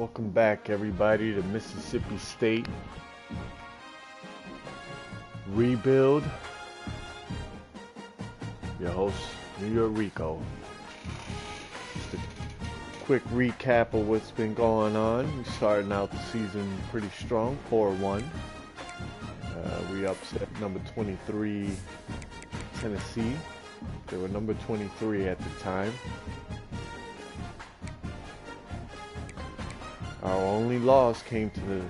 Welcome back, everybody, to Mississippi State Rebuild. Your host, New York Rico. Just a quick recap of what's been going on. We're starting out the season pretty strong, 4-1. We upset number 23 Tennessee. They were number 23 at the time. Our only loss came to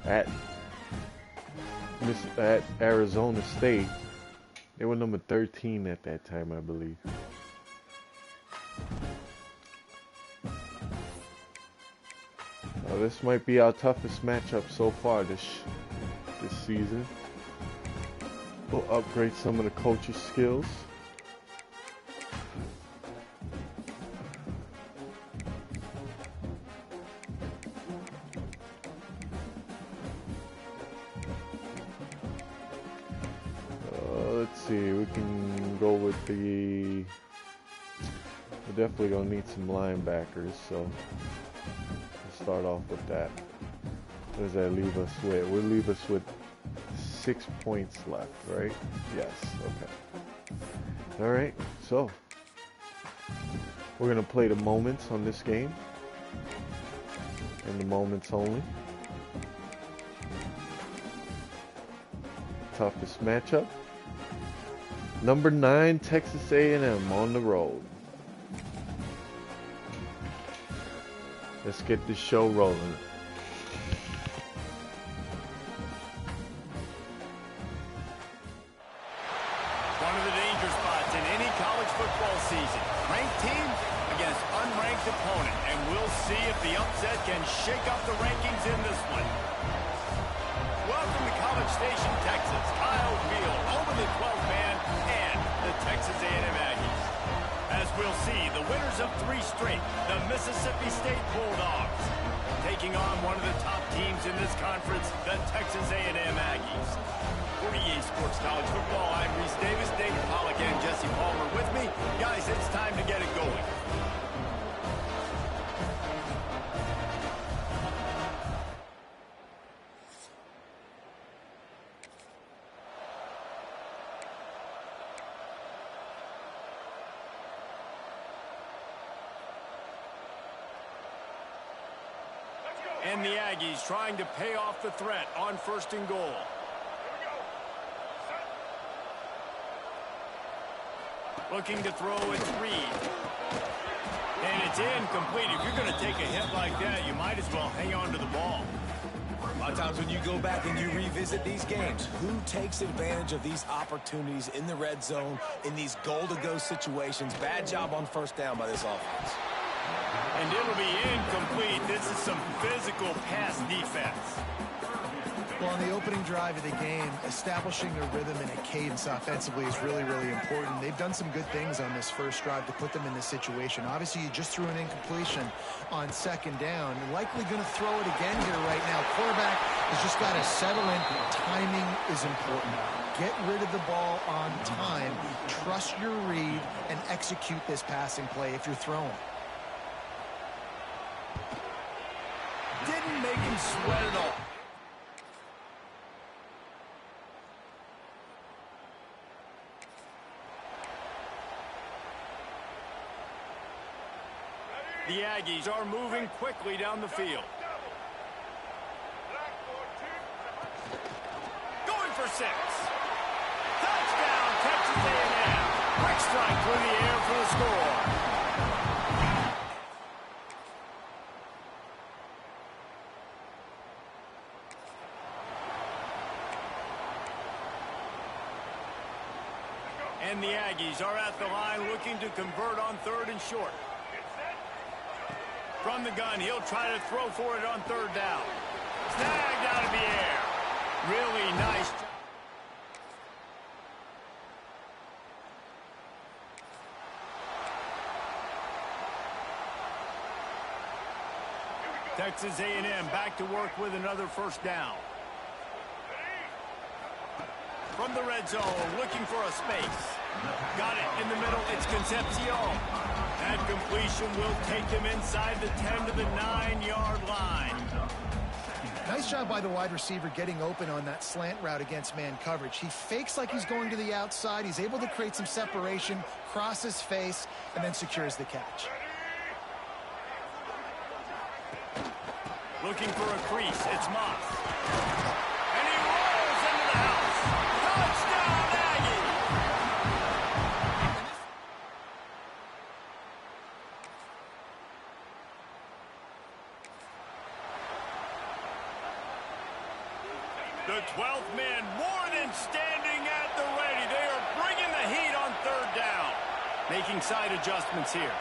at Arizona State. They were number 13 at that time, I believe. This might be our toughest matchup so far this season. We'll upgrade some of the coach's skills. Let's see, we can go with the... We're definitely going to need some linebackers, so let's start off with that. What does that leave us with? We'll leave us with 6 points left, right? Yes, okay. Alright, so we're going to play the moments on this game. And the moments only. Toughest matchup. Number 9, Texas A&M on the road. Let's get this show rolling. One of the danger spots in any college football season. Ranked team against unranked opponent. And we'll see if the upset can shake up the rankings in this one. Welcome to College Station, Texas. Kyle Field, home of the 12th man and the Texas A&M Aggies. As we'll see, the winners of 3 straight, the Mississippi State Bulldogs, taking on one of the top teams in this conference, the Texas A&M Aggies. For EA Sports College Football, I'm Reese Davis, David Pollack, and Jesse Palmer with me. Guys, it's time to get it going. And the Aggies trying to pay off the threat on 1st and goal. Looking to throw, it's Reed. And it's incomplete. If you're going to take a hit like that, you might as well hang on to the ball. A lot of times when you go back and you revisit these games, who takes advantage of these opportunities in the red zone, in these goal-to-go situations? Bad job on 1st down by this offense. And it'll be incomplete. This is some physical pass defense. Well, on the opening drive of the game, establishing a rhythm and a cadence offensively is really, really important. They've done some good things on this first drive to put them in this situation. Obviously, you just threw an incompletion on 2nd down. You're likely going to throw it again here right now. Quarterback has just got to settle in. Timing is important. Get rid of the ball on time. Trust your read and execute this passing play if you're throwing. Didn't make him sweat at all. The Aggies are moving quickly down the field. Going for 6. Touchdown, Texas A&M. Quick strike through the air for the score. And the Aggies are at the line looking to convert on 3rd and short. From the gun, he'll try to throw for it on 3rd down. Snagged out of the air. Really nice job. Texas A&M back to work with another 1st down. From the red zone, looking for a space. Got it in the middle. It's Concepcion. That completion will take him inside the 10 to the 9-yard line. Nice job by the wide receiver getting open on that slant route against man coverage. He fakes like he's going to the outside. He's able to create some separation, cross his face, and then secures the catch. Looking for a crease. It's Moss. And he rolls into the house. Touchdown, Aggie! The 12th man more than standing at the ready. They are bringing the heat on third down. Making side adjustments here.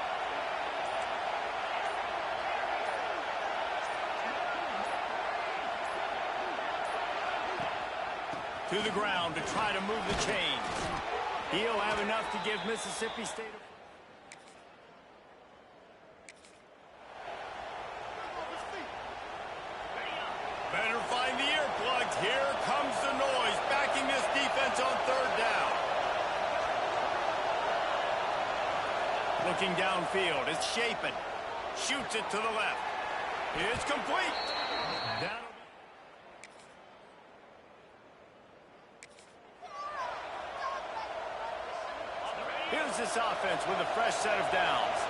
To the ground to try to move the chains. He'll have enough to give Mississippi State a... Better find the earplugs. Here comes the noise, backing this defense on third down. Looking downfield, it's Shapen. Shoots it to the left. It's complete. Down. Here's this offense with a fresh set of downs.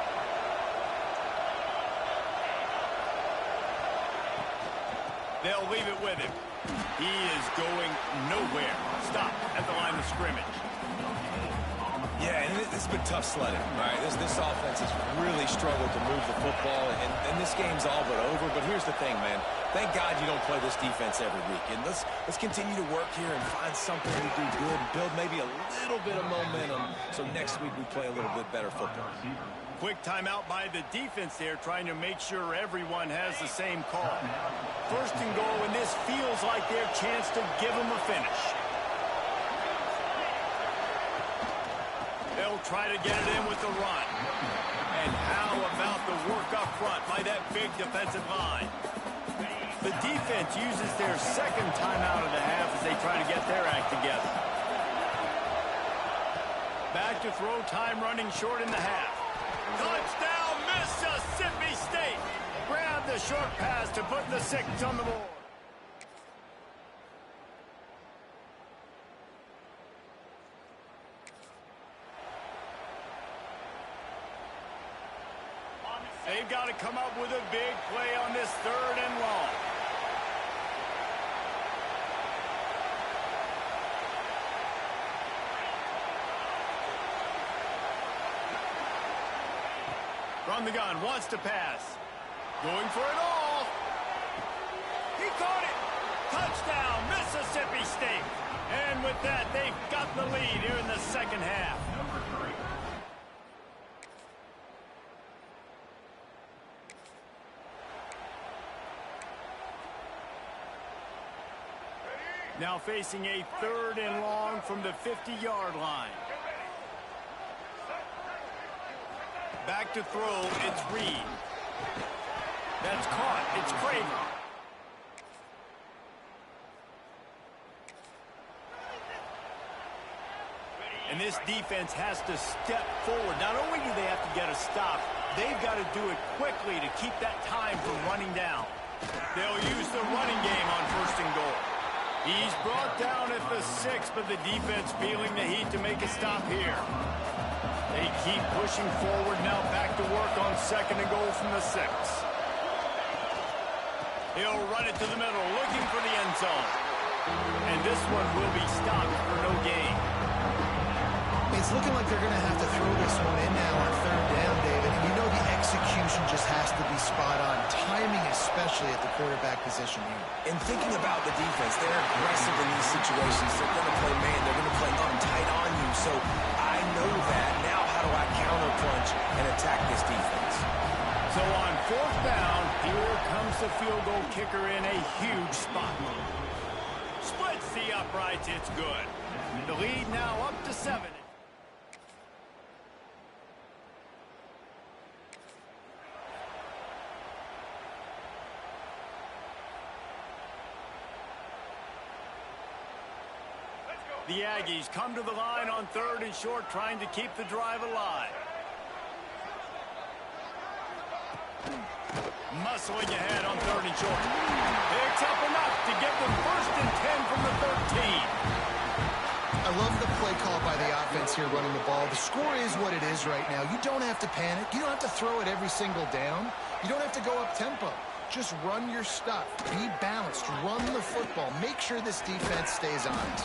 They'll leave it with him. He is going nowhere. Stop at the line of scrimmage. Yeah, and this has been tough sledding. All right, this offense has really struggled to move the football, and this game's all but over. But here's the thing, man. Thank God you don't play this defense every week. And let's continue to work here and find something to do good and build maybe a little bit of momentum so next week we play a little bit better football. Quick timeout by the defense there, trying to make sure everyone has the same call. First and goal, and this feels like their chance to give them a finish. They'll try to get it in with the run. And how about the work up front by that big defensive line? The defense uses their second timeout of the half as they try to get their act together. Back to throw, time running short in the half. Touchdown, Mississippi State! Grab the short pass to put the 6 on the board. They've got to come up with a big play on this third and long. From the gun, wants to pass. Going for it all. He caught it. Touchdown, Mississippi State. And with that, they've got the lead here in the second half. Now facing a third and long from the 50-yard line. Back to throw, it's Reed. That's caught, it's Craven. And this defense has to step forward. Not only do they have to get a stop, they've got to do it quickly to keep that time from running down. They'll use the running game on first and goal. He's brought down at the 6, but the defense feeling the heat to make a stop here. They keep pushing forward now, back to work on second and goal from the 6. He'll run it to the middle, looking for the end zone. And this one will be stopped for no gain. It's looking like they're going to have to throw this one in now on third down, David. And you know the execution just has to be spot on. Timing especially at the quarterback position here. And thinking about the defense, they're aggressive in these situations. They're going to play man. They're going to play up tight on you. So I know that. Now how do I counterpunch and attack this defense? So on fourth down, here comes the field goal kicker in a huge spot. Splits the uprights. It's good. The lead now up to 7. The Aggies come to the line on third and short, trying to keep the drive alive. Muscling ahead on 3rd and short. Picks up enough to get them 1st and 10 from the 13. I love the play call by the offense here running the ball. The score is what it is right now. You don't have to panic. You don't have to throw it every single down. You don't have to go up tempo. Just run your stuff. Be balanced. Run the football. Make sure this defense stays honest.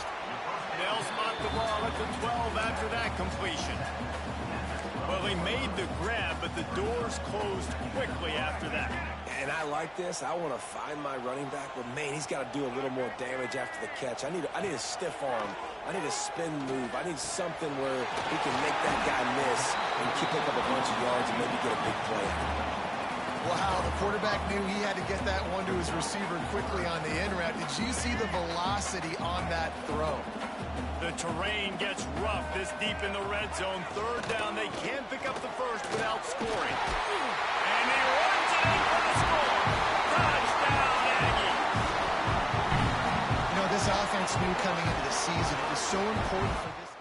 They'll spot the ball at the 12 after that completion. Well, they made the grab, but the doors closed quickly after that. And I like this. I want to find my running back, but man, he's got to do a little more damage after the catch. I need a stiff arm. I need a spin move. I need something where he can make that guy miss and pick up a bunch of yards and maybe get a big play. Wow, the quarterback knew he had to get that one to his receiver quickly on the in route. Did you see the velocity on that throw? The terrain gets rough this deep in the red zone. 3rd down, they can't pick up the 1st without scoring. And he runs it in for the score. Touchdown, Aggie. You know, this offense knew coming into the season it was so important for this.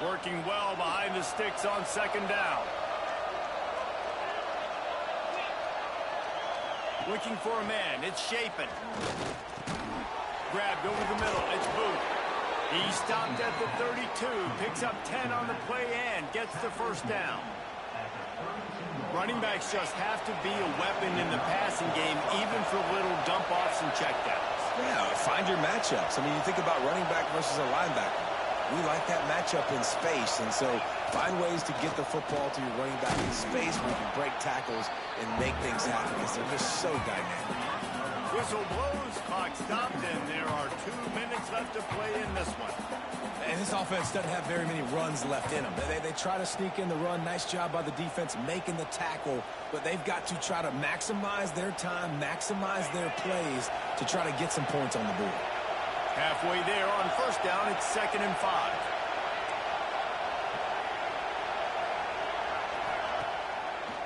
Working well behind the sticks on 2nd down. Looking for a man. It's Shapen. Grabbed over the middle. It's Booth. He stopped at the 32. Picks up 10 on the play and gets the 1st down. Running backs just have to be a weapon in the passing game, even for little dump-offs and checkdowns. Yeah, find your matchups. I mean, you think about running back versus a linebacker. We like that matchup in space, and so find ways to get the football to your running back in space where you can break tackles and make things happen because they're just so dynamic. Whistle blows, clock stopped, and there are 2 minutes left to play in this one. And this offense doesn't have very many runs left in them. They try to sneak in the run. Nice job by the defense making the tackle, but they've got to try to maximize their time, maximize their plays to try to get some points on the board. Halfway there on 1st down, it's 2nd and 5.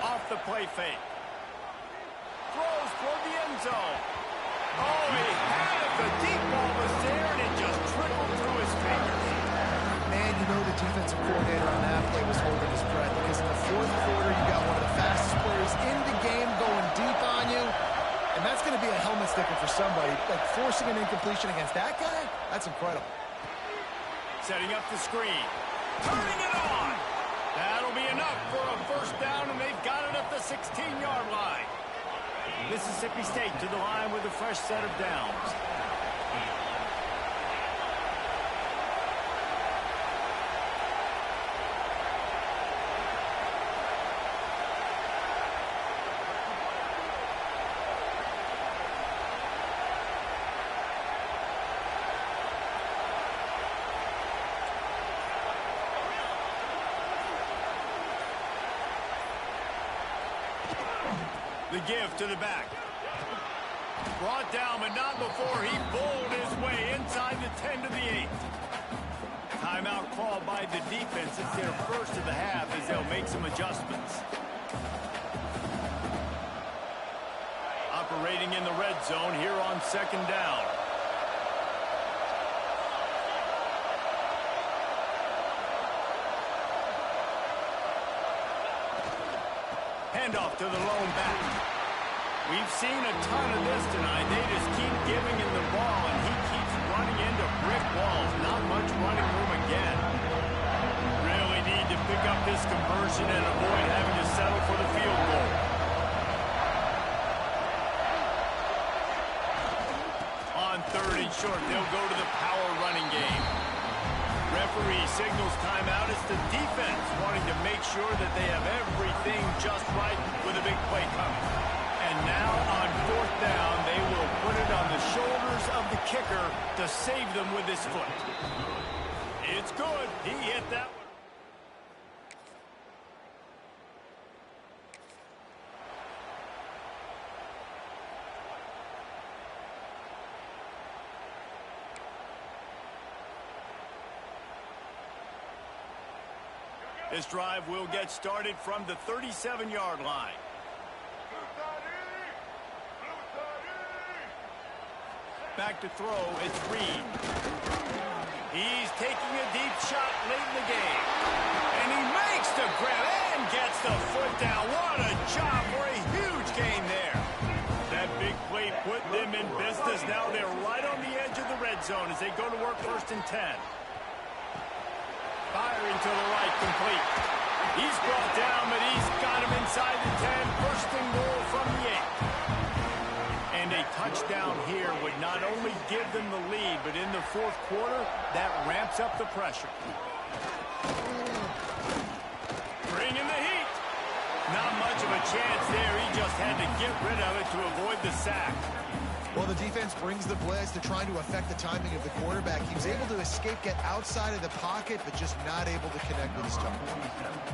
Off the play fake. Throws toward the end zone. Oh, he had it. The deep ball was there, and it just trickled through his fingers. Man, you know the defensive coordinator on that play was holding his breath because in the 4th quarter, you got one of the fastest players in the game going deep on you. And that's going to be a helmet sticker for somebody. Like forcing an incompletion against that guy, that's incredible. Setting up the screen. Turning it on. That'll be enough for a 1st down, and they've got it at the 16-yard line. Mississippi State to the line with a fresh set of downs. The give to the back. Brought down, but not before he bowled his way inside the 10 to the 8. Timeout called by the defense. It's their 1st of the half as they'll make some adjustments. Operating in the red zone here on 2nd down. Handoff to the lone back. We've seen a ton of this tonight. They just keep giving him the ball, and he keeps running into brick walls. Not much running room again. Really need to pick up this conversion and avoid having to settle for the field goal. On 3rd and short, they'll go to the power running game. Referee signals timeout. It's the defense wanting to make sure that they have everything just right with a big play coming. And now on 4th down, they will put it on the shoulders of the kicker to save them with his foot. It's good. He hit that one. This drive will get started from the 37-yard line. Back to throw, it's Reed. He's taking a deep shot. business now. They're right on the edge of the red zone as they go to work 1st and 10. Firing to the right, complete. He's brought down, but he's got him inside the 10. 1st and goal from the 8. And a touchdown here would not only give them the lead, but in the 4th quarter, that ramps up the pressure. Bring in the heat. Not much of a chance there. He just had to get rid of it to avoid the sack. Well, the defense brings the blitz. They're trying to affect the timing of the quarterback. He was able to escape, get outside of the pocket, but just not able to connect with his target.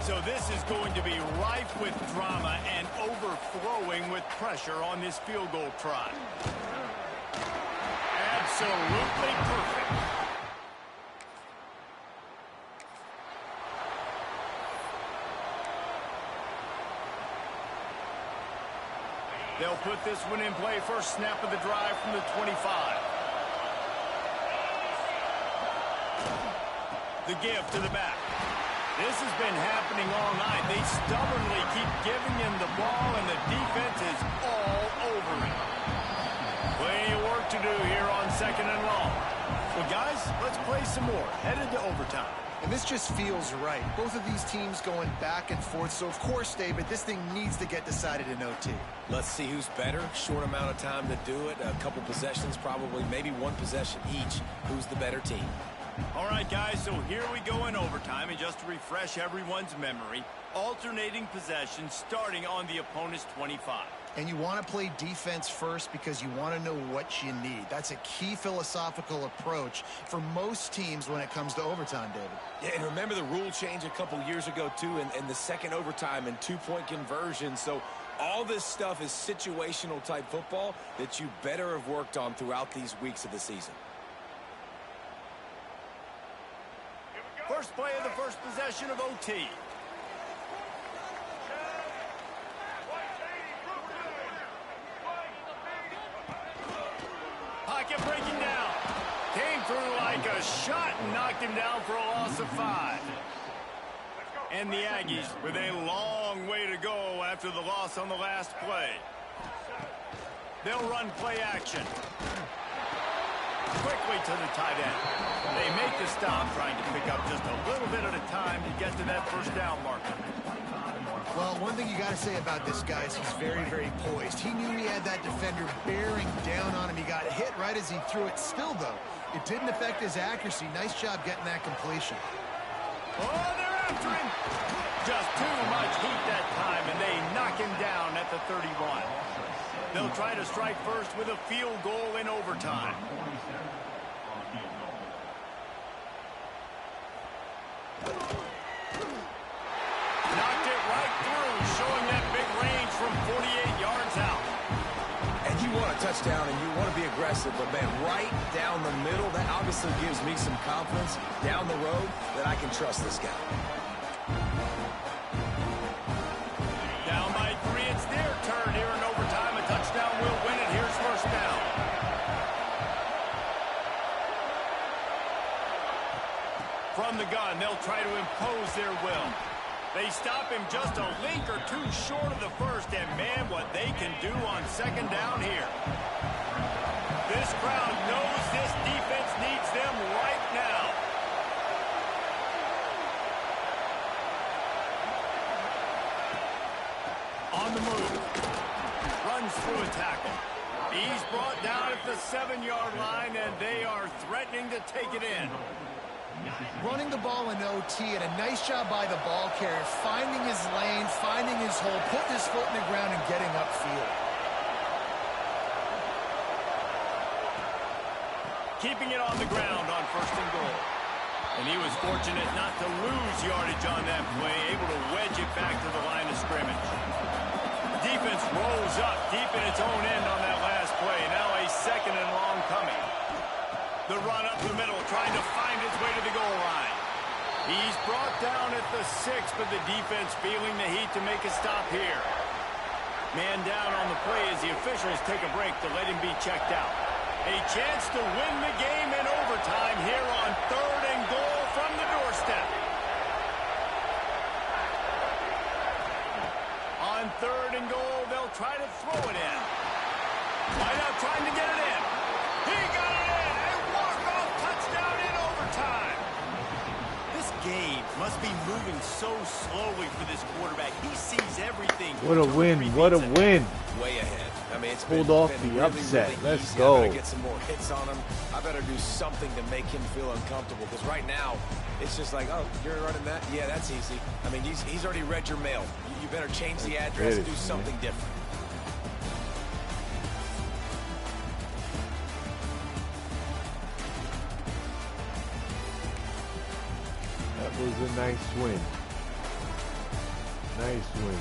So this is going to be rife with drama and overflowing with pressure on this field goal try. Absolutely perfect. They'll put this one in play. First snap of the drive from the 25. The give to the back. This has been happening all night. They stubbornly keep giving him the ball, and the defense is all over it. Plenty of work to do here on 2nd and long. Well, guys, let's play some more. Headed to overtime. And this just feels right. Both of these teams going back and forth. So, of course, David, this thing needs to get decided in OT. Let's see who's better. Short amount of time to do it. A couple possessions, probably maybe one possession each. Who's the better team? All right, guys, so here we go in overtime. And just to refresh everyone's memory, alternating possessions starting on the opponent's 25. And you want to play defense first because you want to know what you need. That's a key philosophical approach for most teams when it comes to overtime, David. Yeah, and remember the rule change a couple years ago, too, in the second overtime and 2-point conversion. So all this stuff is situational type football that you better have worked on throughout these weeks of the season. First play of the first possession of OT. Pocket breaking down. Came through like a shot and knocked him down for a loss of 5. And the Aggies with a long way to go after the loss on the last play. They'll run play action. Quickly to the tight end. They make the stop, trying to pick up just a little bit at a time to get to that first down marker. Well, one thing you got to say about this guy is he's very, very poised. He knew he had that defender bearing down on him. He got hit right as he threw it. Still, though, it didn't affect his accuracy. Nice job getting that completion. Oh, they're after him. Just too much heat that time, and they knock him down at the 31. They'll try to strike first with a field goal in overtime. Knocked it right through, showing that big range from 48 yards out. And you want a touchdown and you want to be aggressive, but, man, right down the middle, that obviously gives me some confidence down the road that I can trust this guy. Down by 3, it's their turn here in overtime. A touchdown will win it. Here's first down. From the gun, they'll try to impose their will. They stop him just a link or two short of the first, and man, what they can do on second down here. This crowd knows this defense needs them right now. On the move. Runs through a tackle. He's brought down at the 7-yard line, and they are threatening to take it in. Running the ball in OT, and a nice job by the ball carrier, finding his lane, finding his hole, putting his foot in the ground and getting upfield. Keeping it on the ground on first and goal. And he was fortunate not to lose yardage on that play, able to wedge it back to the line of scrimmage. Defense rolls up deep in its own end on that last play. Now a second and long coming. The run up the middle, trying to find his way to the goal line. He's brought down at the 6, but the defense feeling the heat to make a stop here. Man down on the play as the officials take a break to let him be checked out. A chance to win the game in overtime here on 3rd and goal from the doorstep. On 3rd and goal, they'll try to throw it in. Wide out trying to get it in. He got it in. A walk-off touchdown in overtime. This game must be moving so slowly for this quarterback. He sees everything. What a win. What a win. Way ahead. I mean, it's pulled been, off been the really, upset. really Let's easy. go. I better get some more hits on him. I better do something to make him feel uncomfortable, because right now it's just like, oh, you're running that? Yeah, that's easy. I mean, he's already read your mail. You better change the address and do something different. That was a nice win. Nice win.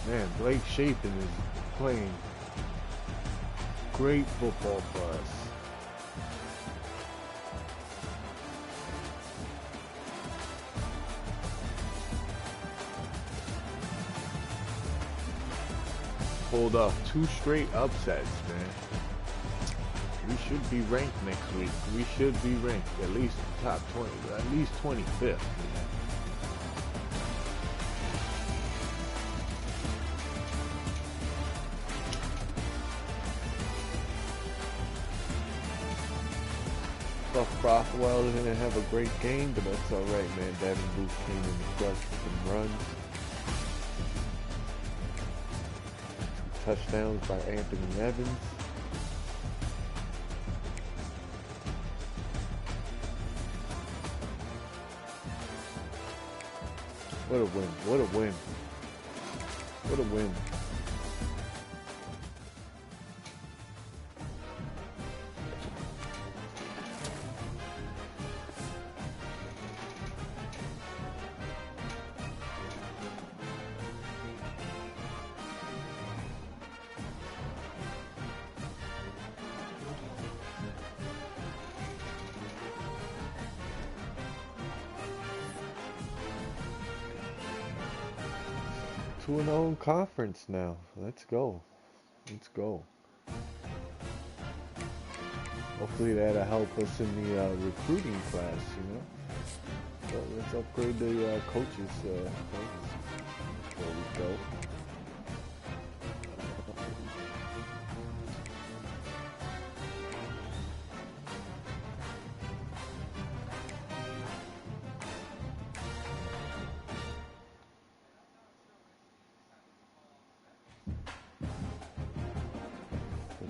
Man, Blake Shapen is playing great football for us. Pulled off 2 straight upsets, man. We should be ranked next week. We should be ranked at least top 20, at least 25th. Man. Rothwell didn't have a great game, but that's all right, man. Devin Booth came in the clutch with some runs. 2 touchdowns by Anthony Evans. What a win. What a win. What a win. To an own conference now. Let's go. Let's go. Hopefully that'll help us in the recruiting class, you know. So let's upgrade the coaches. There we go.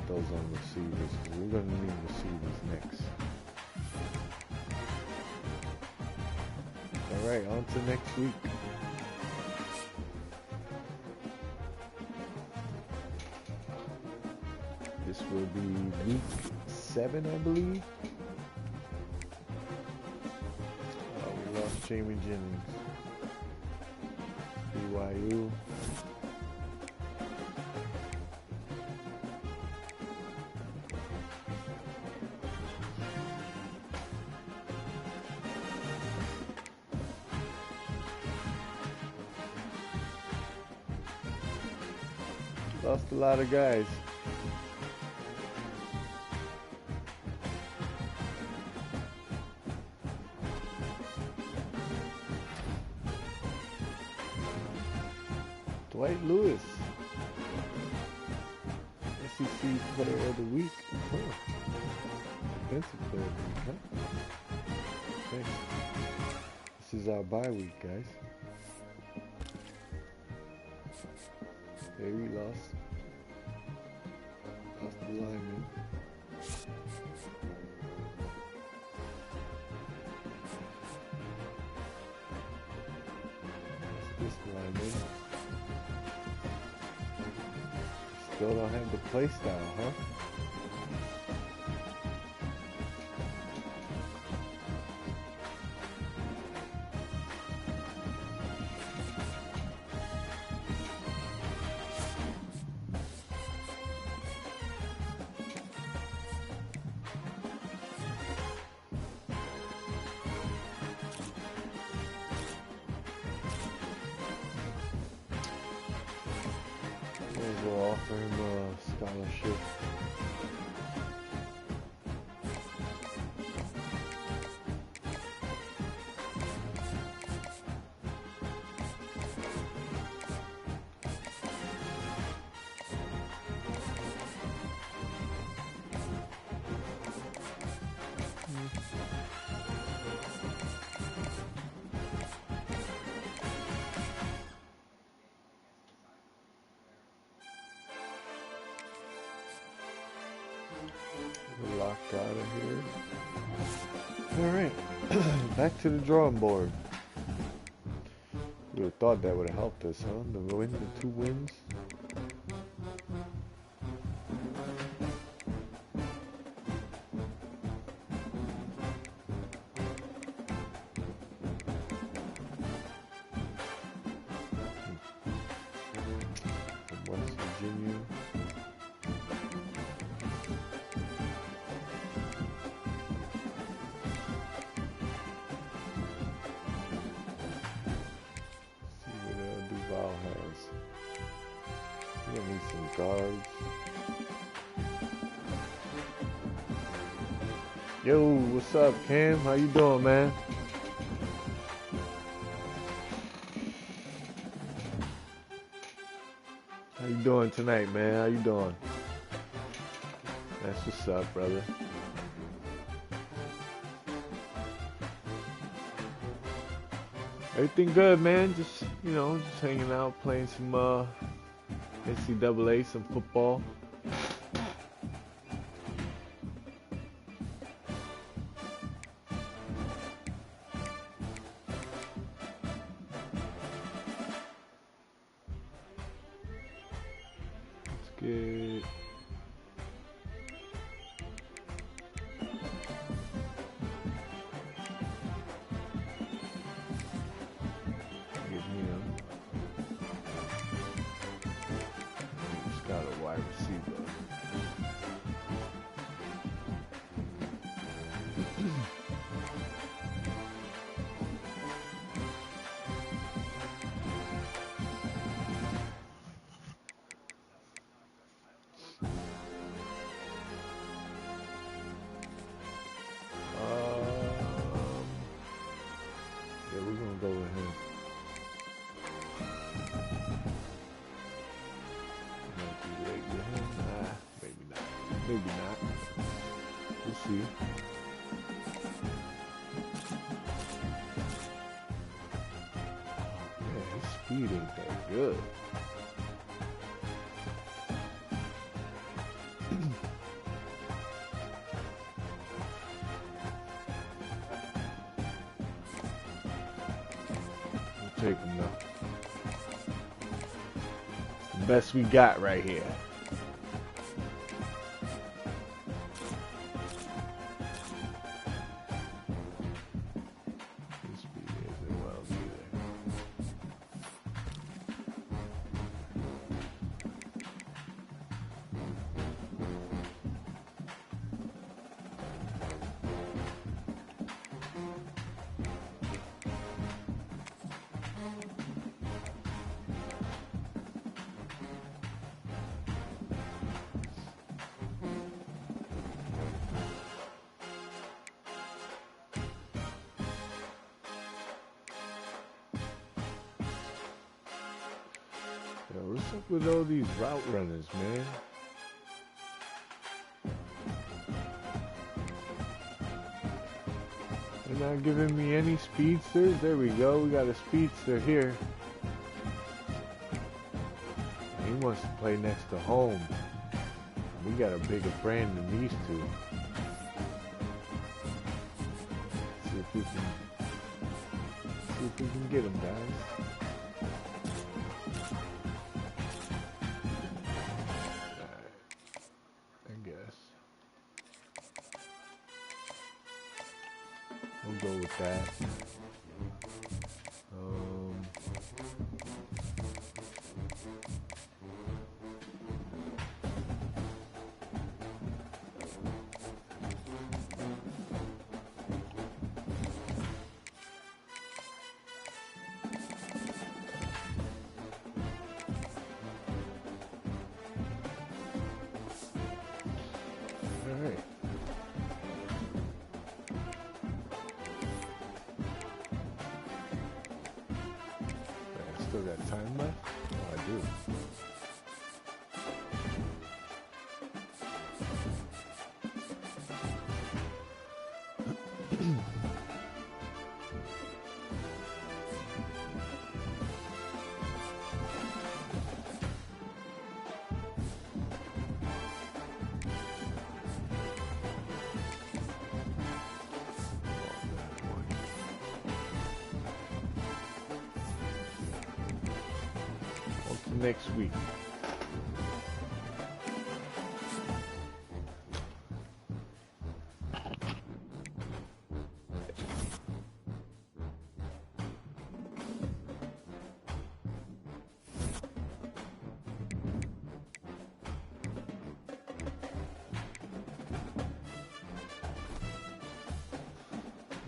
Those on receivers. We're going to need receivers next. Alright, on to next week. This will be week 7, I believe. We lost Jamie Jennings. BYU. Lost a lot of guys. Dwight Lewis, SEC Player of the Week. Huh. Defensive Player of the Week, huh? Thanks. This is our bye week, guys. Okay, we lost the lineman. This lineman. Still don't have the play style, huh? We'll offer him a scholarship. We're locked out of here. Alright. Back to the drawing board. You would have thought that would have helped us, huh? The 2 wins. From West Virginia. We need some guards. Yo, what's up, Cam? How you doing, man? How you doing tonight, man? How you doing? That's what's up, brother. Everything good, man. Just, you know, just hanging out, playing some NCAA, some football. Let's get... Got a wide receiver. Yeah, we're gonna go with him. Maybe not. We'll see. Oh, man, his speed ain't that good. We'll take him now. The best we got right here. Yo, what's up with all these route runners, man? They're not giving me any speedsters. There we go. We got a speedster here. He wants to play next to home. We got a bigger brand than these two. See if we can get them, guys. We'll go with that. All right. Still got time left? Oh, I do. next week.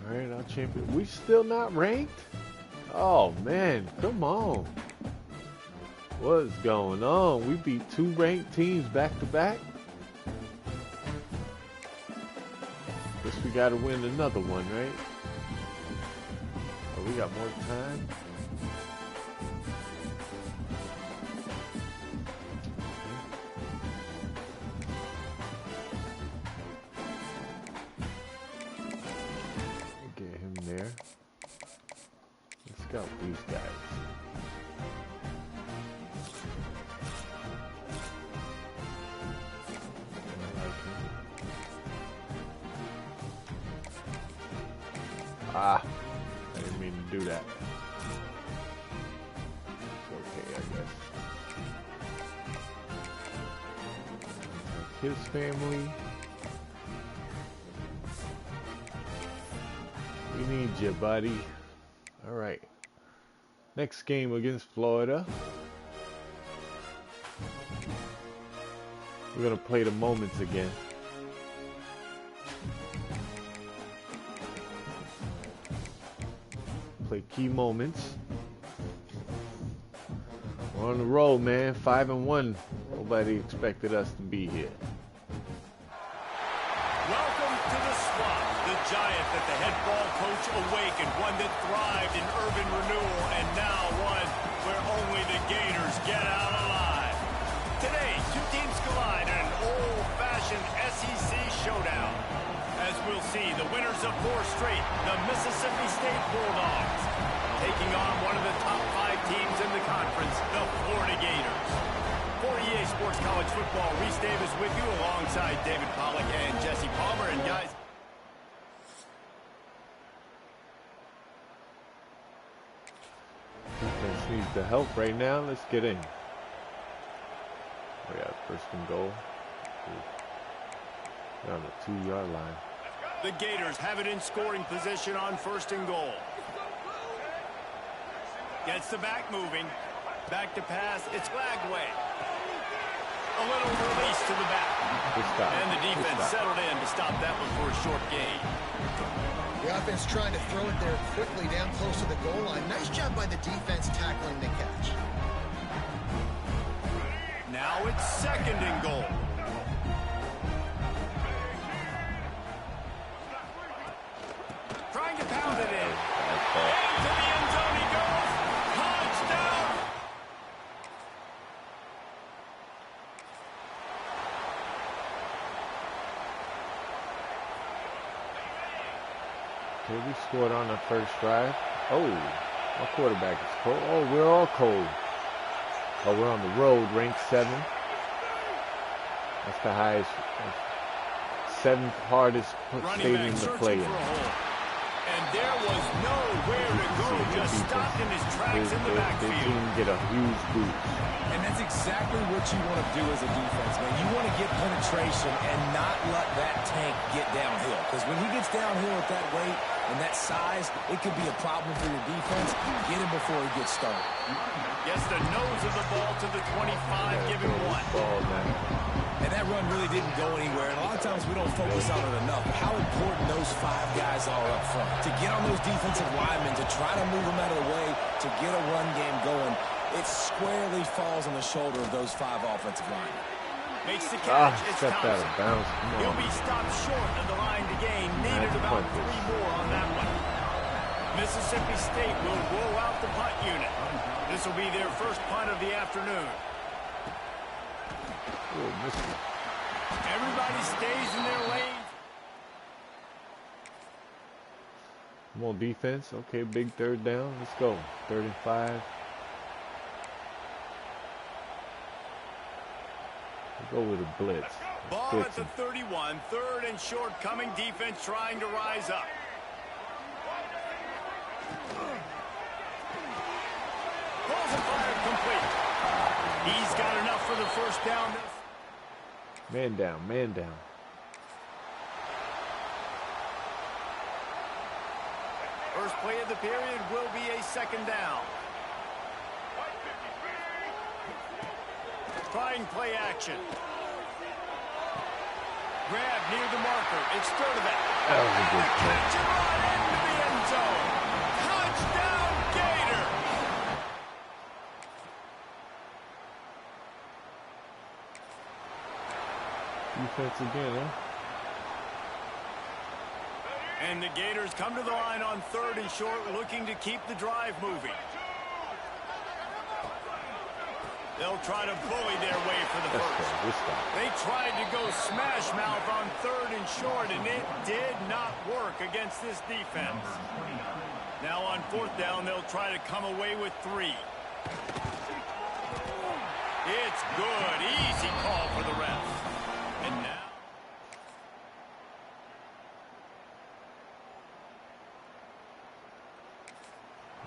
Alright, our champion. We still not ranked? Oh man, come on. What's going on? We beat 2 ranked teams back to back. Guess we gotta win another one, right? Oh, we got more time. Get him there. Let's scout these guys. Ah, I didn't mean to do that. It's okay, I guess. His family. We need you, buddy. All right. Next game against Florida. We're gonna play the moments again. Play key moments. We're on the road, man. 5-1. Nobody expected us to be here. Welcome to the swamp, the giant that the head ball coach awakened, one that thrived in urban renewal, and now one where only the Gators get out alive. Today, 2 teams collide in an old-fashioned SEC showdown. As we'll see, the winners of 4 straight, the Mississippi State Bulldogs, taking on one of the top 5 teams in the conference, the Florida Gators. For EA Sports College Football, Reese Davis with you alongside David Pollack and Jesse Palmer. And guys, Defense needs the help right now. Let's get in. We got first and goal. We're on the 2-yard line. the Gators have it in scoring position on first and goal. Gets the back moving. Back to pass. It's Lagway. A little release to the back. And the defense settled in to stop that one for a short gain. The offense trying to throw it there quickly down close to the goal line. Nice job by the defense tackling the catch. Now it's second and goal. Trying to pound it in. Into the end zone he goes. Touchdown. Okay, we scored on the first drive. Oh, our quarterback is cold. Oh, we're all cold. Oh, we're on the road, ranked 7. That's the highest, 7th hardest stadium to play in. And there was nowhere to go, just stopped in his tracks in the backfield. The team get a huge boost. And that's exactly what you want to do as a defense, man. You want to get penetration and not let that tank get downhill. Because when he gets downhill at that weight and that size, it could be a problem for your defense. Get him before he gets started. Gets the nose of the ball to the 25, give him 1. Ball, man. And that run really didn't go anywhere. And a lot of times we don't focus on it enough. How important those 5 guys are up front. To get on those defensive linemen, to try to move them out of the way, to get a run game going, it squarely falls on the shoulder of those 5 offensive linemen. Makes the catch. It's stepped out of bounds. He'll be stopped short of the line to gain. Needed about 3 more on that one. Mississippi State will roll out the punt unit. This will be their first punt of the afternoon. Everybody stays in their lane. More defense. Okay, big 3rd down. Let's go. 3rd and 5. We'll go with a blitz. Ball at the 31. 3rd and short coming. Defense trying to rise up. Balls are fired complete. He's got enough for the first down. Man down, man down. First play of the period will be a second down. Trying play action. Grab near the marker. It's third of it. That was a good play. Catch him right into the end zone. Touchdown, Gator. Defense again, huh? And the Gators come to the line on 3rd and short, looking to keep the drive moving. They'll try to bully their way for the first. They tried to go smash mouth on 3rd and short, and it did not work against this defense. Now on 4th down, they'll try to come away with 3. It's good. Easy call for the ref. And now...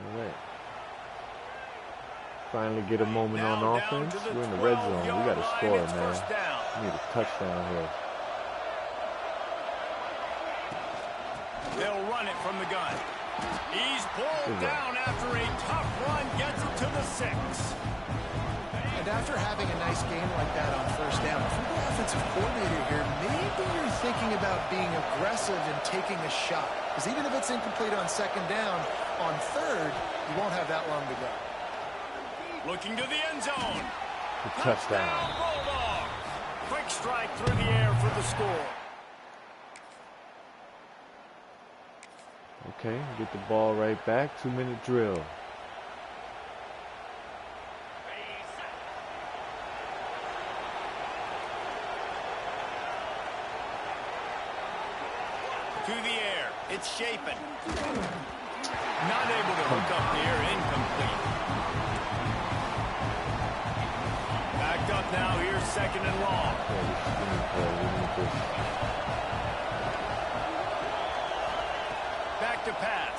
All right. Finally get a moment on offense. We're in the red zone. We got to score, man. We need a touchdown here. They'll run it from the gun. He's pulled down after a tough run. Gets it to the 6. And after having a nice game like that on first down, if you're the offensive coordinator here, maybe you're thinking about being aggressive and taking a shot. Because even if it's incomplete on 2nd down, on 3rd, you won't have that long to go. Looking to the end zone. The touchdown. Bulldog. Quick strike through the air for the score. Okay, get the ball right back. 2-minute drill. To the air. It's Shapen. Not able to hook up there. Incomplete. Backed up now. Here's 2nd and long. Back to pass.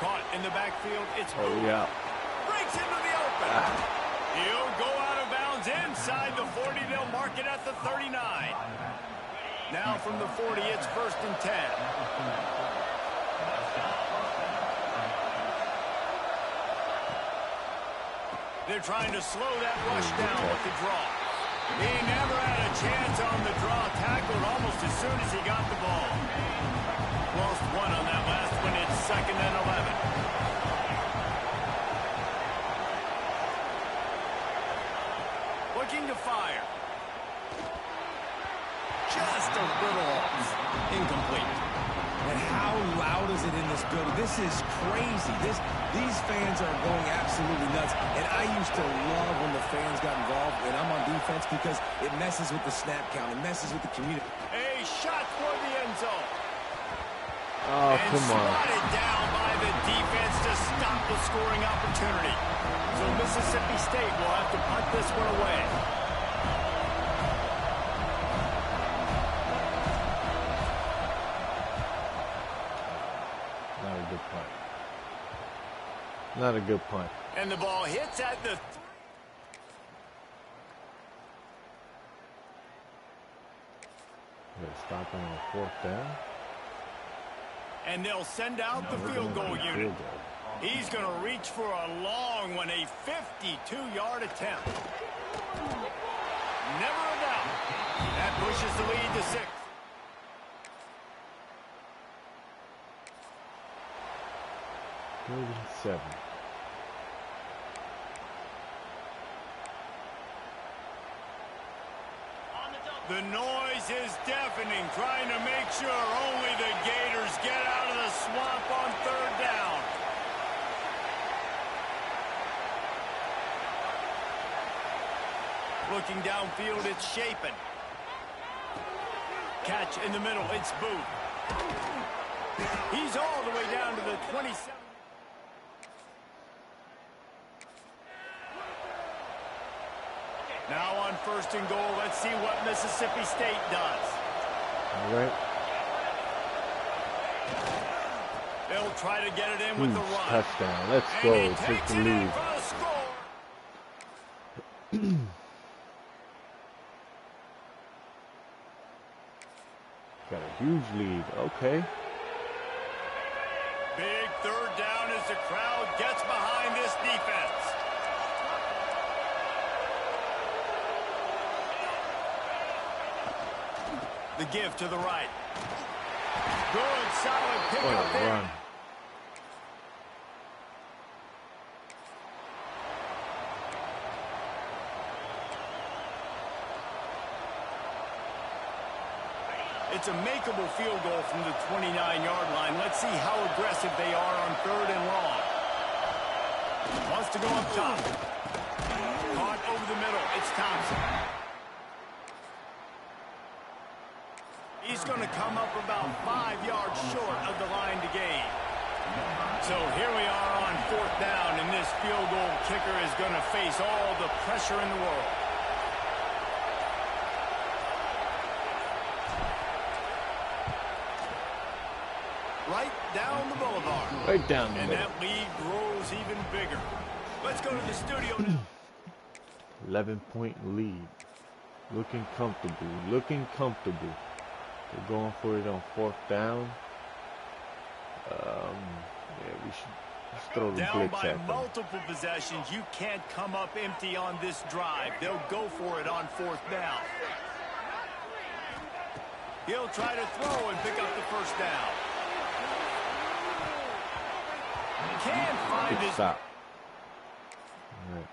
Caught in the backfield. It's yeah. Breaks into the open. He'll go out of bounds inside the 40. They'll mark it at the 39. Now from the 40, it's 1st and 10. They're trying to slow that rush down with the draw. He never had a chance on the draw. Tackled almost as soon as he got the ball. Lost 1 on that last one. It's 2nd and 11. Looking to fire. Just a little incomplete. And how loud is it in this building? This is crazy. These fans are going absolutely nuts. And I used to love when the fans got involved when I'm on defense because it messes with the snap count. It messes with the community. A shot for the end zone. Oh, and come on. Spotted down by the defense to stop the scoring opportunity. So Mississippi State will have to punt this one away. Not a good punt. Not a good punt. And the ball hits at the... They're stopping on 4th down. And they'll send out the field goal unit. He's going to reach for a long one, a 52-yard attempt. Never a doubt. That pushes the lead to 6. Seven. The noise is deafening, trying to make sure only the Gators get out of the swamp on 3rd down. Looking downfield, it's Shapen. Catch in the middle, it's Booth. He's all the way down to the 27. Now on 1st and goal, let's see what Mississippi State does. All right. They'll try to get it in with the run. Touchdown. Let's go. Take the lead. Got a huge lead. Okay. Big third down as the crowd gets behind this defense. The give to the right. Good, solid pickup there. Run. It's a makeable field goal from the 29-yard line. Let's see how aggressive they are on 3rd and long. Wants to go up top. Caught over the middle. It's Thompson. He's going to come up about 5 yards short of the line to gain. So here we are on 4th down, and this field goal kicker is going to face all the pressure in the world. Right down the boulevard. Right down the and middle. that lead grows even bigger. Let's go to the studio now. 11-point lead. Looking comfortable. Looking comfortable. They're going for it on 4th down. Yeah, we should throw the Down blitz by at them. multiple possessions, you can't come up empty on this drive. They'll go for it on 4th down. He'll try to throw and pick up the 1st down. Can't find Good his... stop. All right.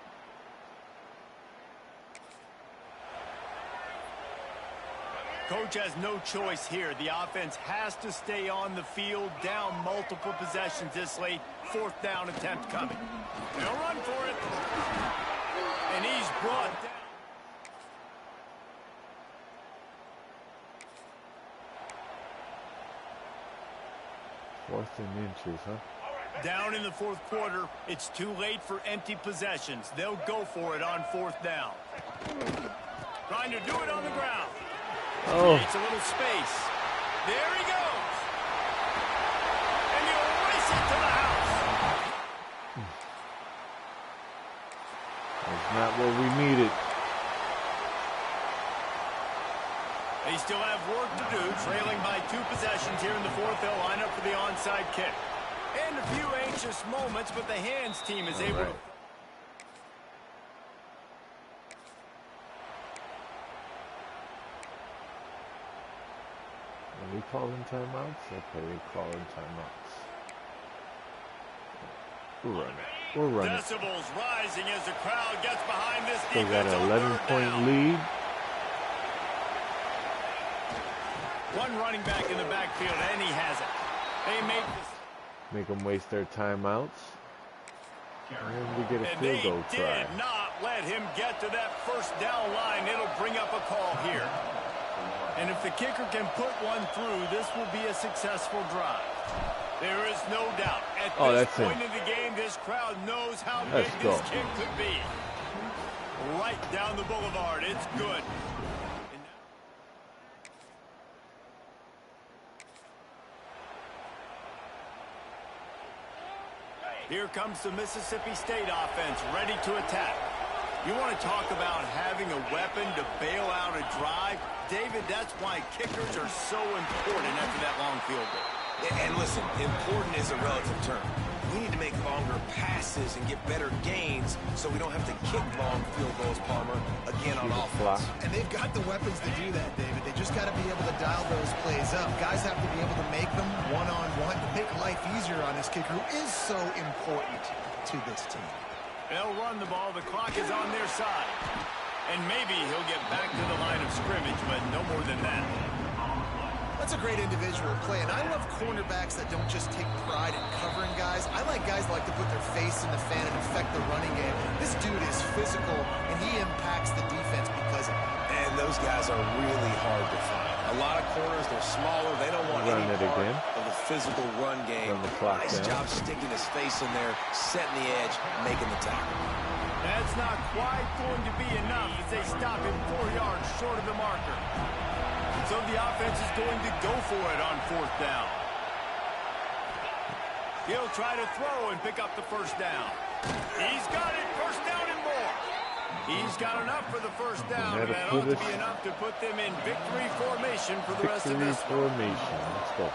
Coach has no choice here. The offense has to stay on the field, down multiple possessions this late. 4th down attempt coming. They'll run for it. And he's brought down. Fourth and inches, huh? Down in the 4th quarter, it's too late for empty possessions. They'll go for it on 4th down. Trying to do it on the ground. Oh. It's a little space. There he goes. And he'll race it to the house. That's not what we needed. They still have work to do, trailing by 2 possessions here in the 4th. They'll line up for the onside kick. And a few anxious moments, but the hands team is able to... Are we calling timeouts? Okay, we're calling timeouts. We're running. We're running. Decibels rising as the crowd gets behind this They got defense an on 3rd 11-point down. lead. One running back in the backfield, and he has it. They Make them waste their timeouts. And we get a and field they goal try. did not let him get to that 1st down line. It'll bring up a call here. And if the kicker can put one through, this will be a successful drive. There is no doubt. At this point in the game, this crowd knows how big this kick could be. Right down the boulevard. It's good. Here comes the Mississippi State offense, ready to attack. You want to talk about having a weapon to bail out a drive? David, that's why kickers are so important after that long field goal. And listen, important is a relative term. We need to make longer passes and get better gains so we don't have to kick long field goals, Palmer, again on offense. And they've got the weapons to do that, David. They just got to be able to dial those plays up. Guys have to be able to make them one-on-one to make life easier on this kicker, who is so important to this team. They'll run the ball. The clock is on their side. And maybe he'll get back to the line of scrimmage, but no more than that. That's a great individual play, and I love cornerbacks that don't just take pride in covering guys. I like guys that like to put their face in the fan and affect the running game. This dude is physical, and he impacts the defense because of it. And those guys are really hard to find. A lot of corners, they're smaller. They don't want any part of the physical run game. Nice job sticking his face in there, setting the edge, making the tackle. That's not quite going to be enough as they stop him 4 yards short of the marker. So the offense is going to go for it on 4th down. He'll try to throw and pick up the 1st down. He's got it, 1st down and more. He's got enough for the first down, and That'll that put ought to us- be enough to put them in victory formation for the rest of Victory this one. formation. Let's go.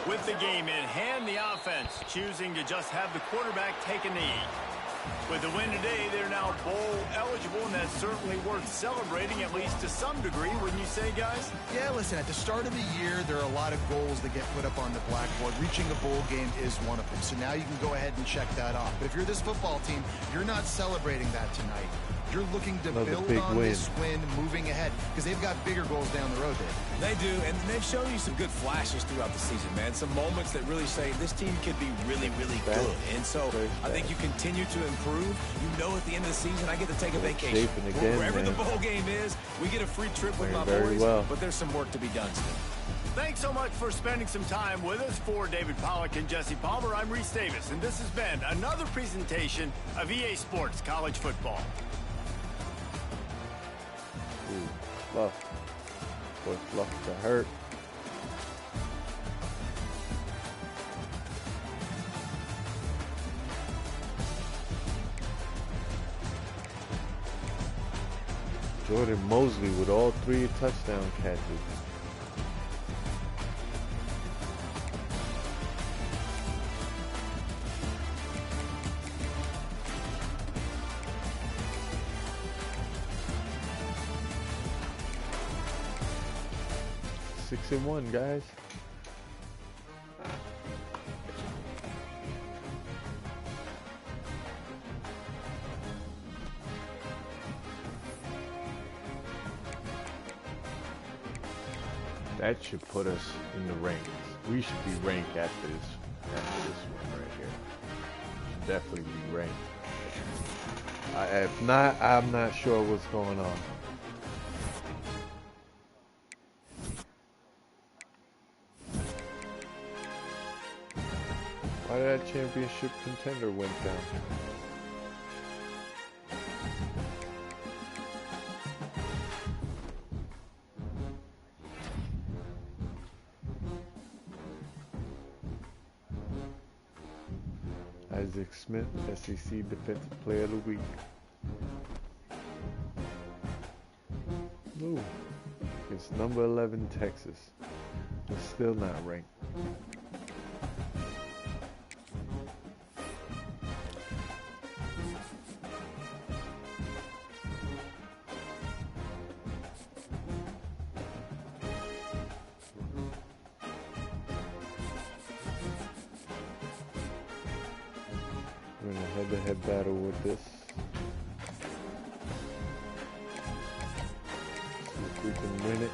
With the game in hand, the offense choosing to just have the quarterback take a knee. With the win today, they're now bowl eligible, and that's certainly worth celebrating, at least to some degree, wouldn't you say, guys? Yeah, listen, at the start of the year, there are a lot of goals that get put up on the blackboard. Reaching a bowl game is one of them. So now you can go ahead and check that off. But if you're this football team, you're not celebrating that tonight. You're looking to Another build big on win. this win moving ahead because they've got bigger goals down the road, Dave. They do, and they've shown you some good flashes throughout the season, man. Some moments that really say this team could be really, really good. And so I think you continue to improve. You know at the end of the season, I get to take a vacation. Shaping again, Wherever the man. bowl game is, we get a free trip with my Very boys, well. but there's some work to be done still. Thanks so much for spending some time with us. For David Pollack and Jesse Palmer, I'm Reese Davis, and this has been another presentation of EA Sports College Football. Ooh, fluff. Boy, fluff to hurt. Jordan Mosley with all 3 touchdown catches. Six and 1, guys. That should put us in the rankings. We should be ranked after this one right here. Should definitely be ranked. If not, I'm not sure what's going on. Why did that championship contender went down? Isaac Smith, SEC Defensive Player of the Week. Ooh, it's number 11 Texas. It's still not ranked. We're in a head-to-head battle with this. See if we can win it.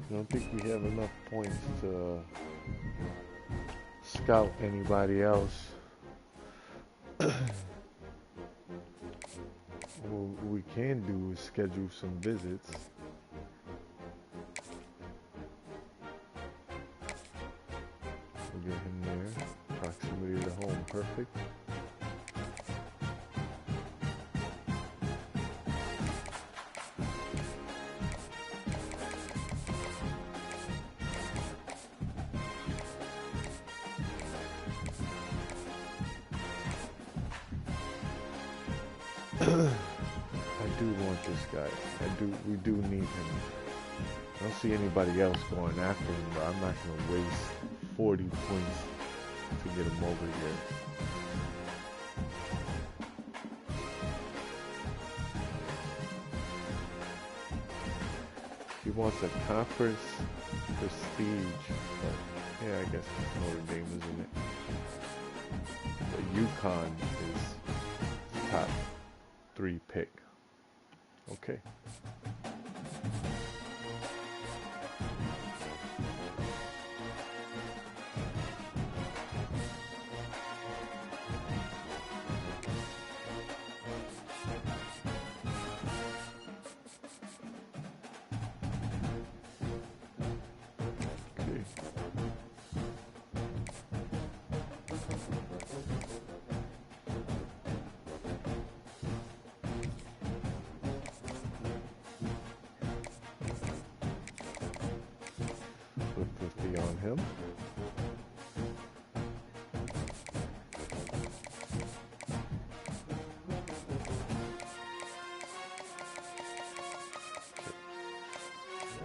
I don't think we have enough points to scout anybody else. What we can do is schedule some visits. We'll get him there. Proximity to home, perfect. I do want this guy. We do need him. I don't see anybody else going after him, but I'm not going to waste 40 points to get him over here. He wants a conference prestige, but yeah, I guess Notre Dame is in it. But UConn is top 3 pick. Okay. him.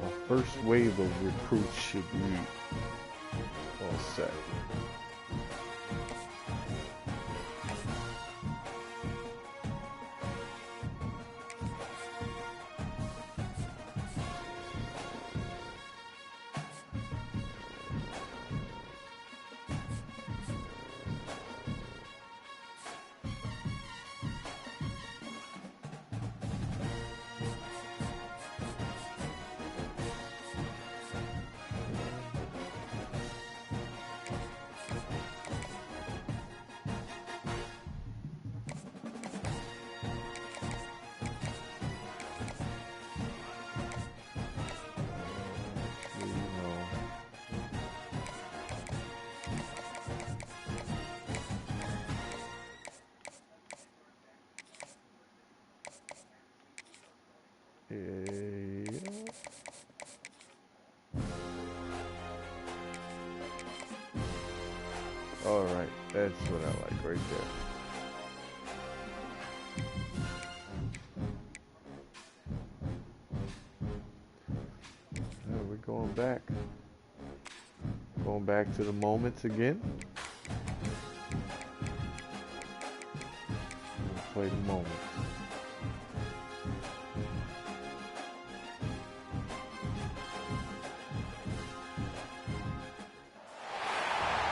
Our first wave of recruits should be all set. Alright, that's what I like right there. We're going back. Going back to the moments again. We'll play the moments.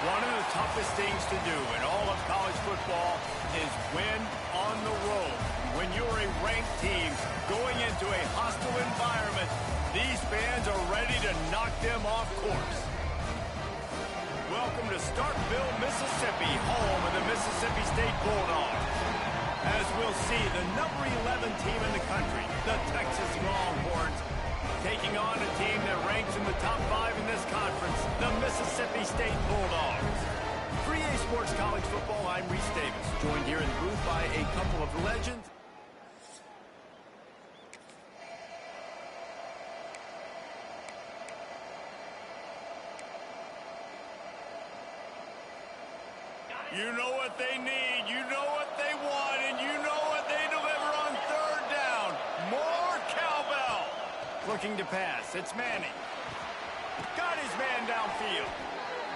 One of the toughest things to do in all of college football is win on the road. When you're a ranked team going into a hostile environment, these fans are ready to knock them off course. Welcome to Starkville, Mississippi, home of the Mississippi State Bulldogs. As we'll see, the number 11 team in the country, the Texas Longhorns, taking on a team that ranks in the top 5 in this conference, the Mississippi State Bulldogs. 3A Sports College Football, I'm Reese Davis, joined here in the booth by a couple of legends. You know what they need, you know what they want, and you know what they deliver on third down. More cowbell. Looking to pass, it's Manning. Got his man downfield.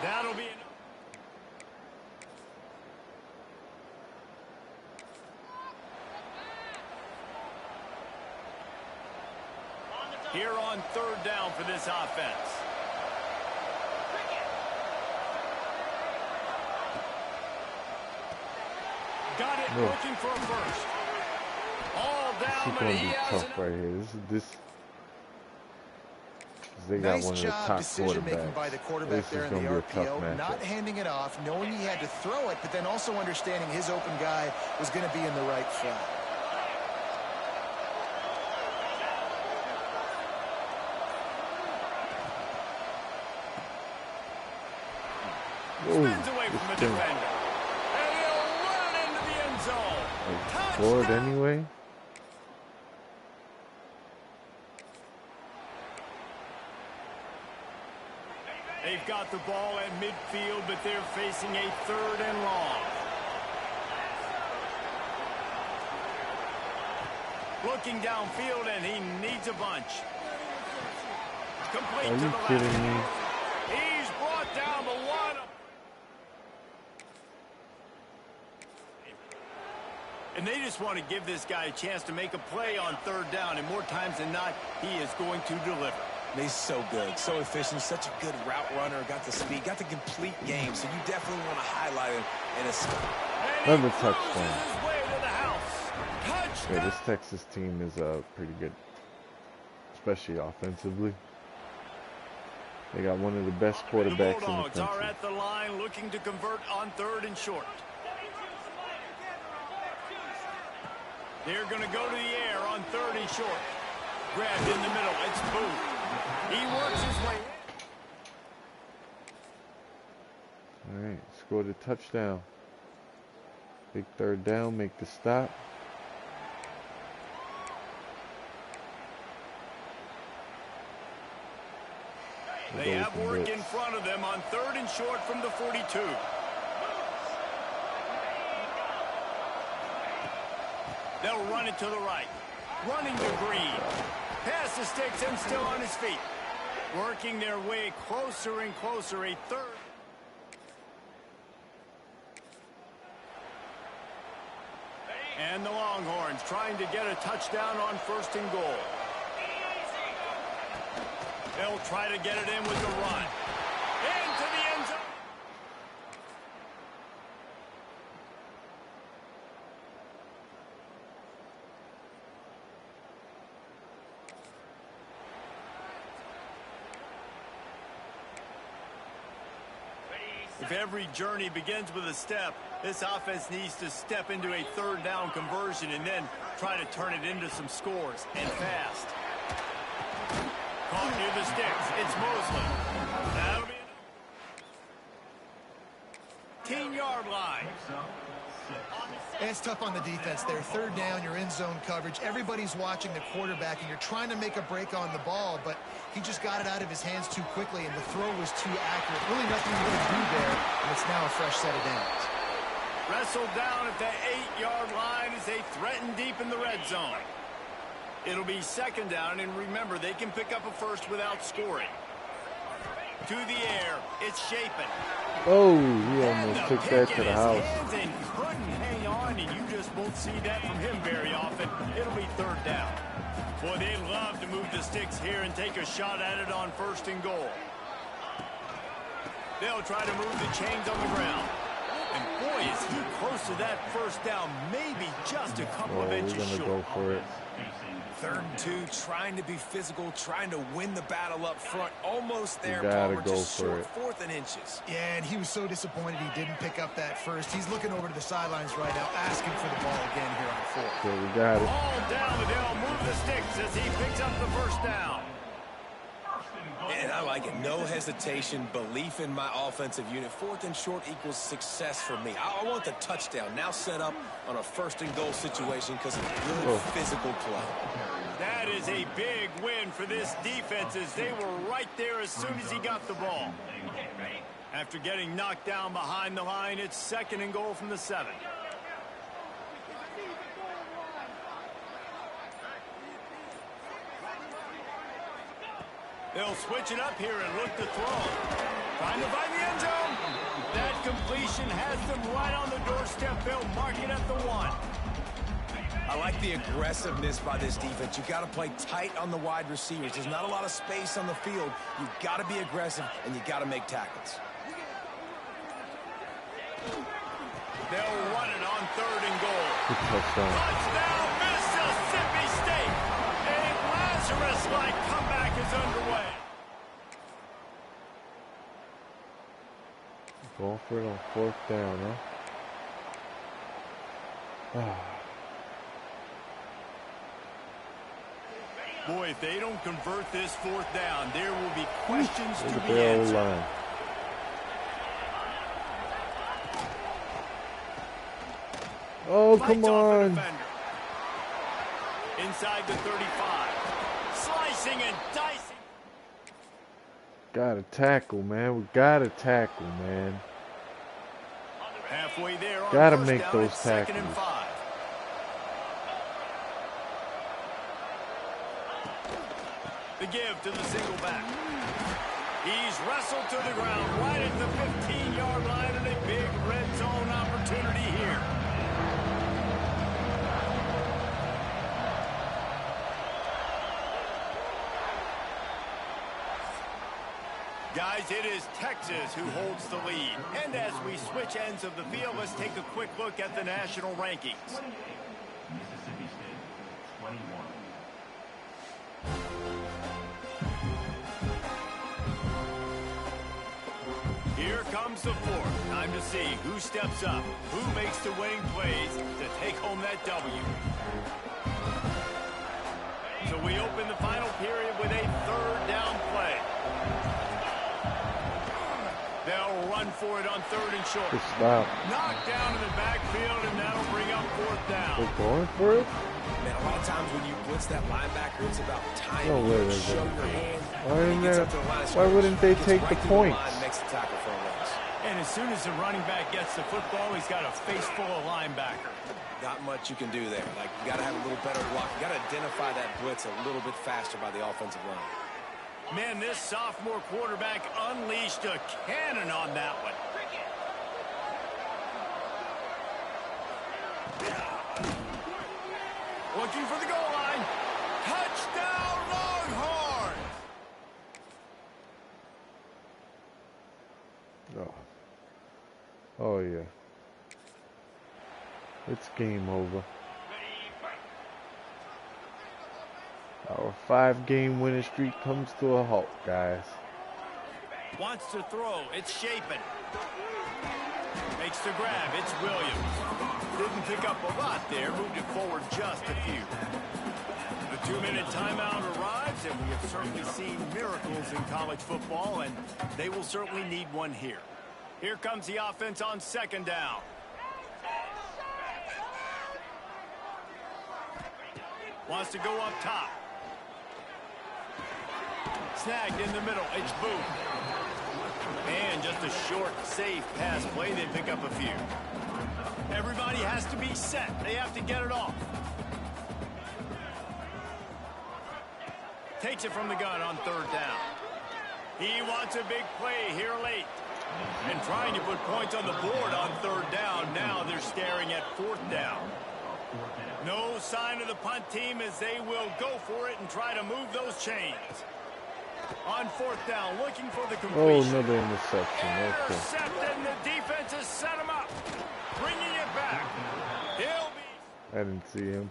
That'll be enough. Here on third down for this offense. Got it, looking for a first. All down, but he has tough right here. They got nice one of the job top decision-making by the quarterback there in the RPO, not handing it off, knowing he had to throw it, but then also understanding his open guy was going to be in the right spot. Spins away from the defender. And he'll run it into the end zone. Scored anyway. They've got the ball at midfield, but they're facing a third and long. Looking downfield, and he needs a bunch. Complete to the left. Are you kidding me? He's brought down the one. And they just want to give this guy a chance to make a play on third down, and more times than not, he is going to deliver. He's so good, so efficient, such a good route runner, got the speed, got the complete game, so you definitely want to highlight him in a another touchdown. Touchdown. Yeah, this Texas team is pretty good, especially offensively. They got one of the best quarterbacks in the Bulldogs country. are at the line looking to convert on third and short. They're going to go to the air on third and short. Grabbed in the middle. It's Booth. He works his way in. All right, scored a touchdown. Big third down, make the stop. They have work in front of them on 3rd and short from the 42. They'll run it to the right. Running to Green. Past the sticks and still on his feet. Working their way closer and closer. A 3rd. And the Longhorns trying to get a touchdown on 1st and goal. They'll try to get it in with the run. Into the end zone. If every journey begins with a step, this offense needs to step into a 3rd down conversion and then try to turn it into some scores, and fast. Caught near the sticks. It's Mosley. That'll be 10-yard line. It's tough on the defense there. 3rd down, you're in zone coverage. Everybody's watching the quarterback, and you're trying to make a break on the ball, but he just got it out of his hands too quickly, and the throw was too accurate. Really nothing you can do there, and it's now a fresh set of downs. Wrestled down at the 8-yard line as they threaten deep in the red zone. It'll be 2nd down, and remember, they can pick up a first without scoring. To the air, it's Shapen. Oh, he almost took that to the house. And couldn't hang on, and you just won't see that from him very often. It'll be 3rd down. Boy, they love to move the sticks here and take a shot at it on 1st and goal. They'll try to move the chains on the ground. And boy, is he close to that 1st down, maybe just a couple of inches short. Go for it. 3rd and 2, trying to be physical, trying to win the battle up front. Almost there, Palmer, Palmer, just short, 4th and inches. Yeah, and he was so disappointed he didn't pick up that first. He's looking over to the sidelines right now, asking for the ball again here on 4th. So we got it. All down, and they'll move the sticks as he picks up the 1st down. And I like it. No hesitation, belief in my offensive unit. 4th and short equals success for me. I want the touchdown now set up on a 1st and goal situation because of good physical play. That is a big win for this defense as they were right there as soon as he got the ball. After getting knocked down behind the line, it's 2nd and goal from the 7. They'll switch it up here and look to throw. Trying to find the end zone. That completion has them right on the doorstep. They'll mark it at the 1. I like the aggressiveness by this defense. You got to play tight on the wide receivers. There's not a lot of space on the field. You've got to be aggressive, and you got to make tackles. They'll run it on 3rd and goal. Touchdown. Touchdown, Mississippi State. A Lazarus-like comeback is underway. Going for it on 4th down, huh? Boy, if they don't convert this 4th down, there will be questions to be answered. Line. Oh, come on. Inside the 35. Slicing and dicing. Gotta tackle, man. We gotta tackle, man. Halfway there on gotta 1st make down, those it's tackles. 2nd and 5. The give to the single back. He's wrestled to the ground right at the 15-yard line and a big red zone opportunity here. Guys, it is Texas who holds the lead. And as we switch ends of the field, let's take a quick look at the national rankings. Mississippi State, 21. Here comes the 4th. Time to see who steps up, who makes the winning plays to take home that W. So we open the final period with a 3rd down play. They'll run for it on 3rd and short. Good stop. Knocked down in the backfield, and that'll bring up 4th down. They're going for it? Man, a lot of times when you blitz that linebacker, it's about timing. No way You they're show gonna your hand. Why wouldn't they take the points? Makes the tackle for a loss. And as soon as the running back gets the football, he's got a face full of linebacker. Not much you can do there. Like, you got to have a little better block. You got to identify that blitz a little bit faster by the offensive line. Man, this sophomore quarterback unleashed a cannon on that one. Looking for the goal line. Touchdown, Longhorn! Oh. Oh, yeah. It's game over. Our 5-game winning streak comes to a halt, guys. Wants to throw. It's Shapen. Makes the grab. It's Williams. Didn't pick up a lot there. Moved it forward just a few. The 2-minute timeout arrives, and we have certainly seen miracles in college football, and they will certainly need one here. Here comes the offense on 2nd down. Wants to go up top. Snagged in the middle. It's Boone. And just a short, safe pass play. They pick up a few. Everybody has to be set. They have to get it off. Takes it from the gun on 3rd down. He wants a big play here late. And trying to put points on the board on 3rd down. Now they're staring at 4th down. No sign of the punt team as they will go for it and try to move those chains. On 4th down, looking for the completion. Oh, another interception. Intercepted, and the defense has set him up. Bringing it back. He'll be... I didn't see him.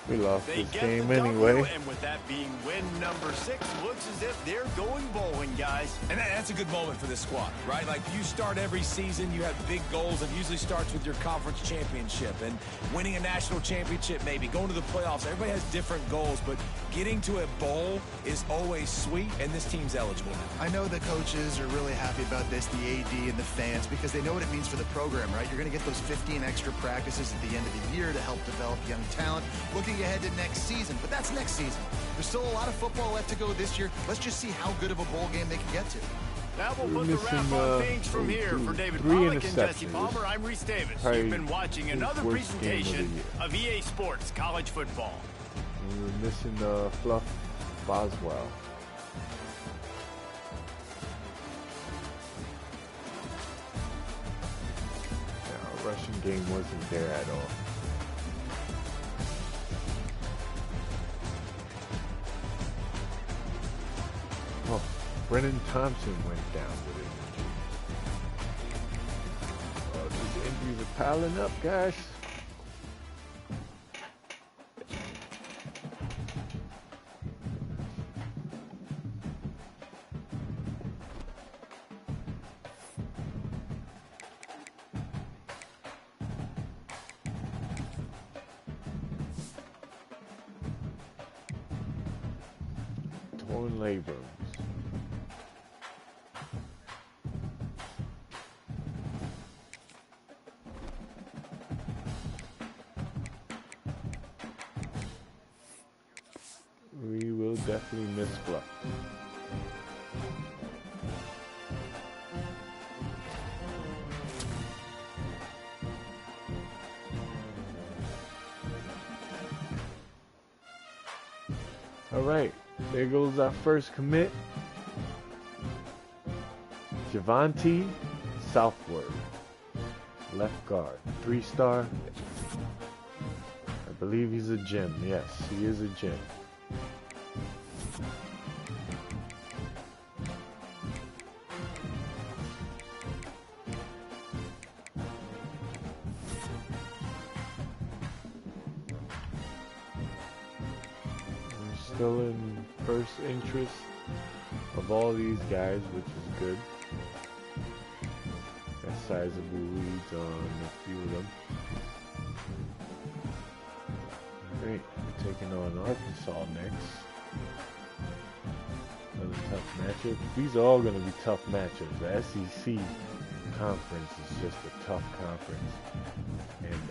We lost They this get game the W, anyway. and with that being win number 6, looks as if they're going bowling, guys. And that's a good moment for this squad, right? Like, you start every season, you have big goals. It usually starts with your conference championship and winning a national championship, maybe going to the playoffs. Everybody has different goals, but getting to a bowl is always sweet, and this team's eligible now. I know the coaches are really happy about this, the AD and the fans, because they know what it means for the program, right? You're going to get those 15 extra practices at the end of the year to help develop young talent. Looking ahead to next season, but that's next season. There's still a lot of football left to go this year. Let's just see how good of a bowl game they can get to. That will We're put the wrap missing, on things from here. For David Pollack and Jesse Palmer, I'm Reese Davis. You've been watching another presentation of EA Sports College Football. And we're missing Fluff Boswell. Yeah, our rushing game wasn't there at all. Oh, Brennan Thompson went down with it. Oh, these injuries are piling up, guys. Torn labrums. We will definitely miss Fluff. All right, there goes our first commit. Javonte Southward, left guard, 3-star. I believe he's a gem. Yes, he is a gem. Still in first interest of all these guys, which is good. Got sizable leads on a few of them. Alright, we're taking on Arkansas next. Another tough matchup. These are all going to be tough matchups. The SEC conference is just a tough conference. And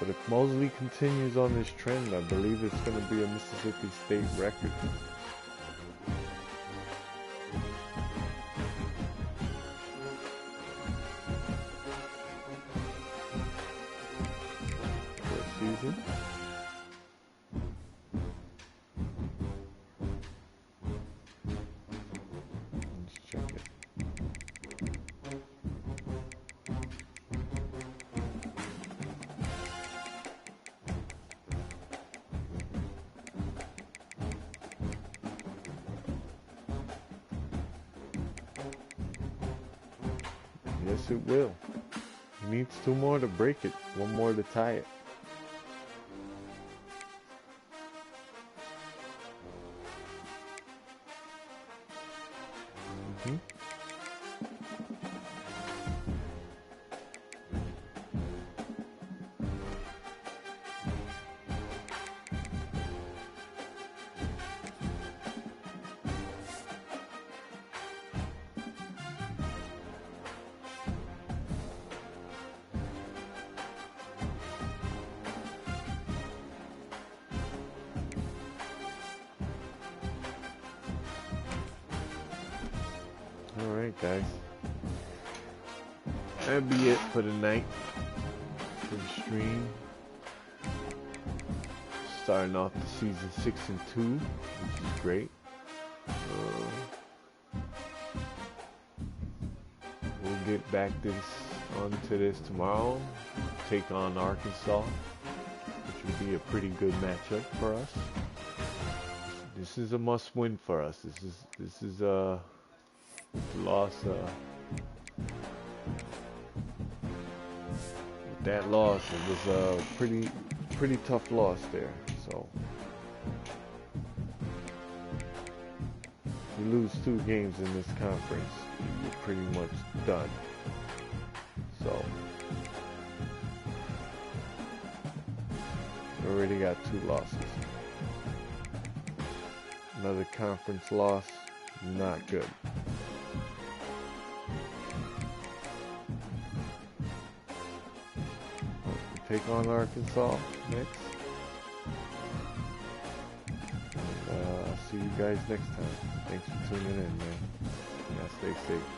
But if Mosley continues on this trend, I believe it's going to be a Mississippi State record. This season. Let's check it. Yes, it will. He needs 2 more to break it, 1 more to tie it. Alright guys, that'll be it for the night, for the stream. Starting off the season 6 and 2, which is great. We'll get back onto this tomorrow, take on Arkansas, which would be a pretty good matchup for us. This is a must-win for us. This is a loss. With that loss, it was a pretty tough loss there. So if you lose 2 games in this conference, you're pretty much done. So we already got 2 losses. Another conference loss, not good. Take on Arkansas next. And I'll see you guys next time. Thanks for tuning in, man. Yeah, stay safe.